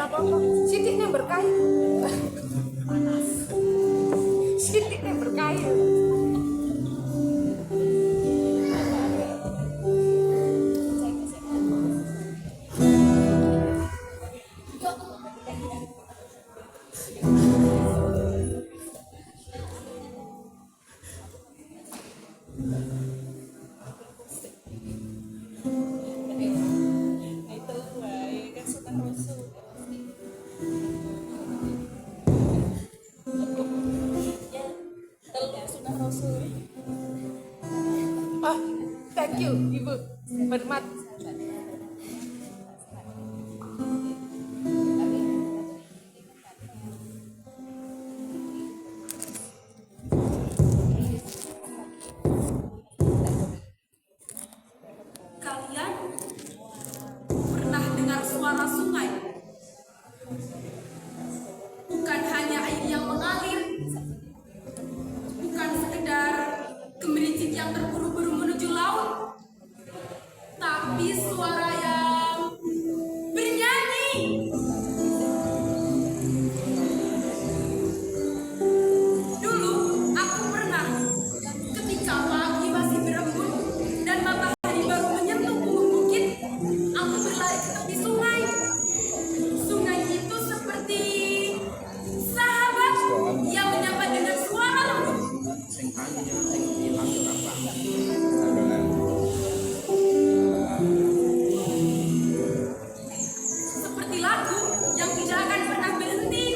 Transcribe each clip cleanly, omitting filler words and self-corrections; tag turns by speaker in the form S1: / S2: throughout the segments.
S1: apa-apa. Sidiknya berkayu. Sidiknya berkayu. Oh, thank you, Ibu. Hormat.
S2: Kalian pernah dengar suara sungai? Bukan hanya air yang mengalir, bukan sekedar gemericik yang terburu-buru menuju laut, tapi suara yang bernyanyi. Dulu aku pernah, ketika pagi masih berembun dan matahari baru menyentuh gunung bukit, aku berlari ke tepi sungai. Sungai itu seperti sahabat yang menyapa dengan suara lembut. Seperti lagu yang tidak akan pernah berhenti.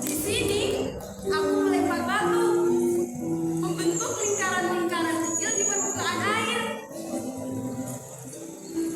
S2: Di sini aku melempar batu, membentuk lingkaran-lingkaran kecil di permukaan air.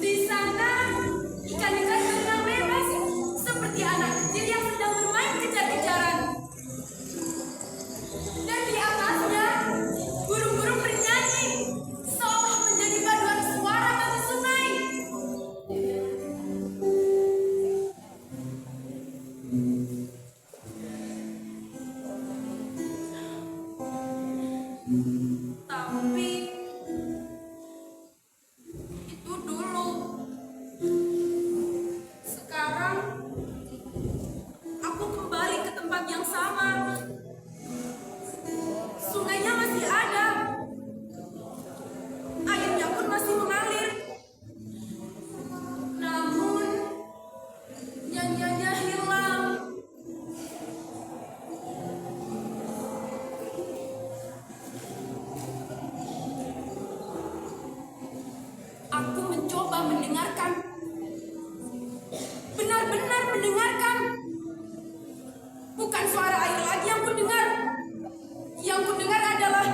S2: Di sana ikan-ikan berenang bebas seperti anak kecil yang sedang bermain kejar-kejaran. Dan di atasnya burung-burung bernyanyi seolah menjadi paduan suara bagi sungai. Tapi itu dulu. Sekarang aku kembali ke tempat yang sama. Sungainya masih ada. Airnya pun masih mengalir. Namun nyanyiannya hilang. Aku mencoba mendengarkan. Benar-benar mendengarkan. Bukan suara air lagi yang kudengar. Yang kudengar adalah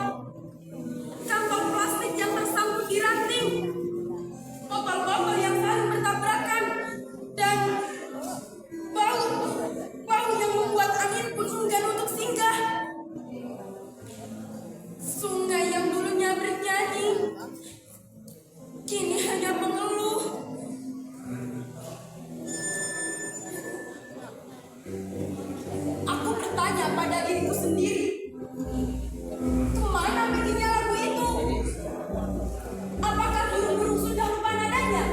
S2: kantong plastik yang tersangkut di ranting, botol-botol yang saling bertabrakan, dan bau yang membuat angin pun enggan untuk singgah. Sungai yang dulunya bernyanyi kini hanya mengeluh. Aku bertanya pada diriku sendiri, kemana perginya lagu itu? Apakah burung-burung sudah lupa nadanya?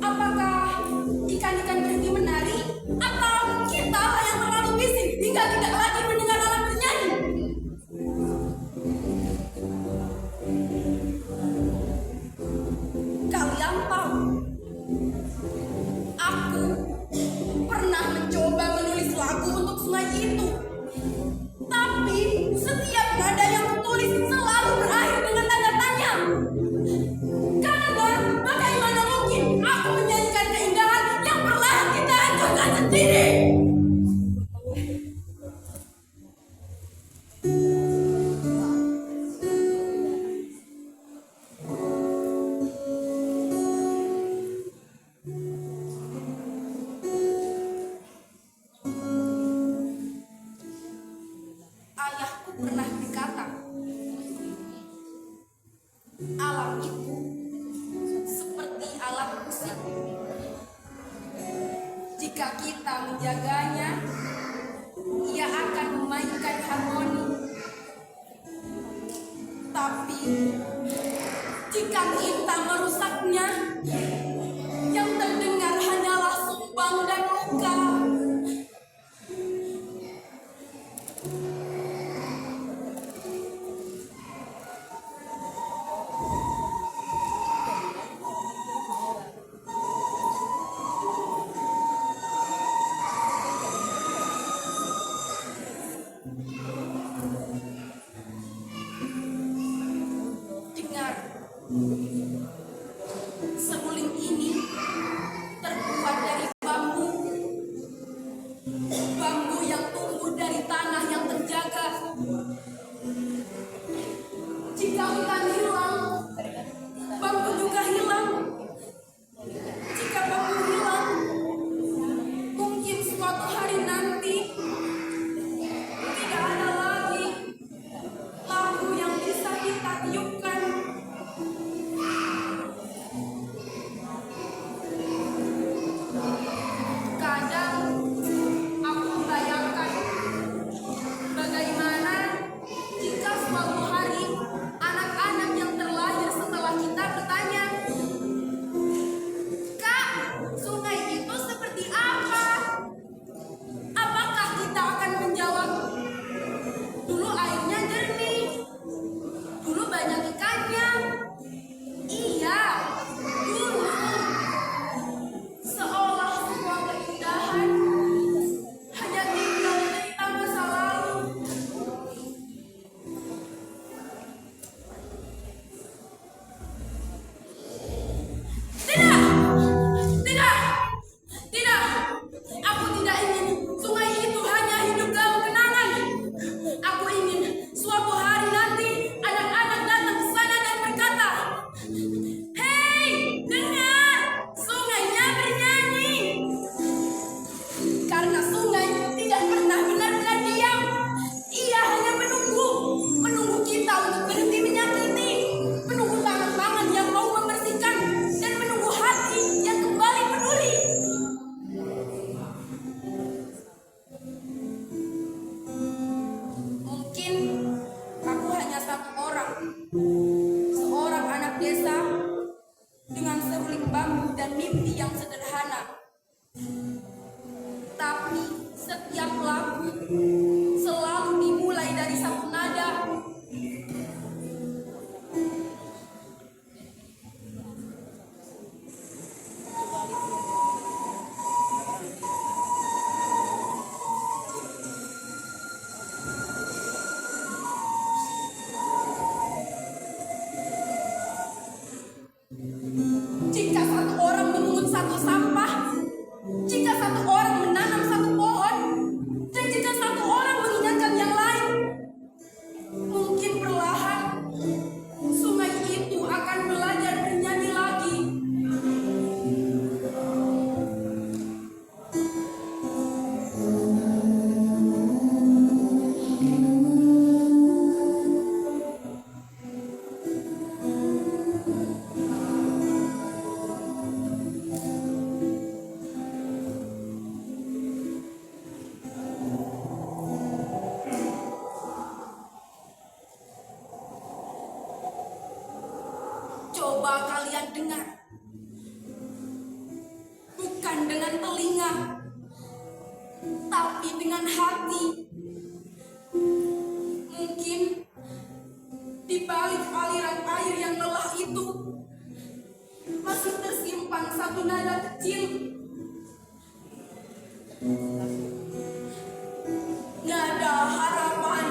S2: Apakah ikan-ikan berhenti menari? Atau kita yang terlalu bising hingga tidak lagi mendengar alam bernyanyi? Kalian tahu, aku pernah mencoba menulis lagu untuk sungai itu. Tapi setiap nada yang kutulis selalu berakhir dengan tanda tanya. Karena bagaimana mungkin aku menyanyikan keindahan yang perlahan kita hancurkan sendiri? Ayahku pernah berkata, alam itu seperti alat musik. Jika kita menjaganya, ia akan memainkan harmoni. jika kita merusaknya, yang terdengar hanyalah sumbang dan luka. Dengar, seruling ini terbuat dari bambu, bambu yang tumbuh dari tanah yang terjaga. Jika hutan hilang, bambu juga hilang. Jika bambu hilang, mungkin suatu hari nanti tidak ada lagi lampu yang bisa kita tiupkan. Kadang aku membayangkan bagaimana jika suatu hari anak-anak yang terlahir setelah kita bertanya, "Kak, sungai itu seperti apa?" Apakah kita akan menjawab, "Dulu airnya jernih, dulu banyak ikannya." Iya, dulu. Seolah semua keindahan hanya tinggal cerita masa lalu. Tidak, tidak, tidak. Aku tidak ingin sungai itu hanya hidup dalam kenangan. Aku ingin suatu hari nanti anak-anak datang ke sana dan berkata, "Hei, dengar, sungainya bernyanyi." Karena sungai tidak pernah benar-benar diam. Ia hanya menunggu kita untuk berhenti menyakiti, menunggu tangan-tangan yang mau membersihkan, dan menunggu hati yang kembali peduli. Mungkin aku hanya satu orang, seorang anak desa dengan seruling bambu dan mimpi yang sederhana. Tapi setiap lagu selalu dimulai dari satu nada. Jika satu orang memungut satu sampah, jika satu orang menanam satu pohon, dan jika satu orang mengingatkan yang lain, mungkin perlahan sungai itu akan belajar bernyanyi lagi. Coba kalian dengar, bukan dengan telinga, tapi dengan hati. Mungkin di balik aliran air yang lelah itu masih tersimpan satu nada kecil, nada harapan.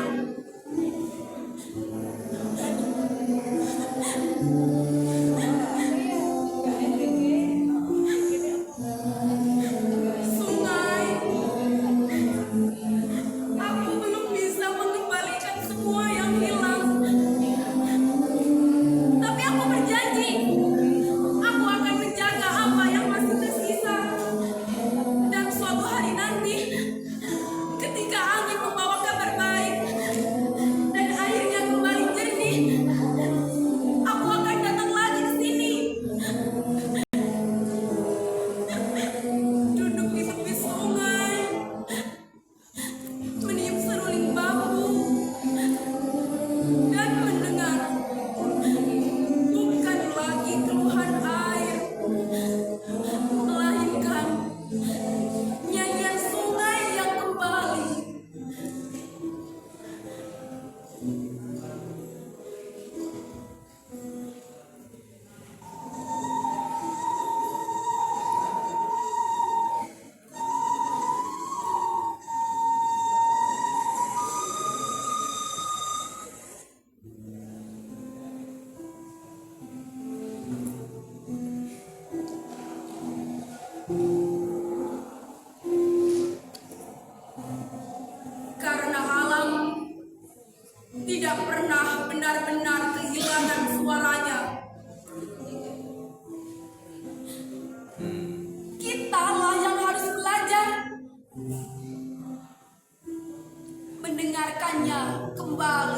S2: Sungai, aku belum bisa mengembalikan semua yang hilang. Tapi aku berjanji, aku akan menjaga apa yang masih tersisa. Dan suatu hari nanti, benar-benar kehilangan suaranya. Kitalah yang harus belajar mendengarkannya kembali.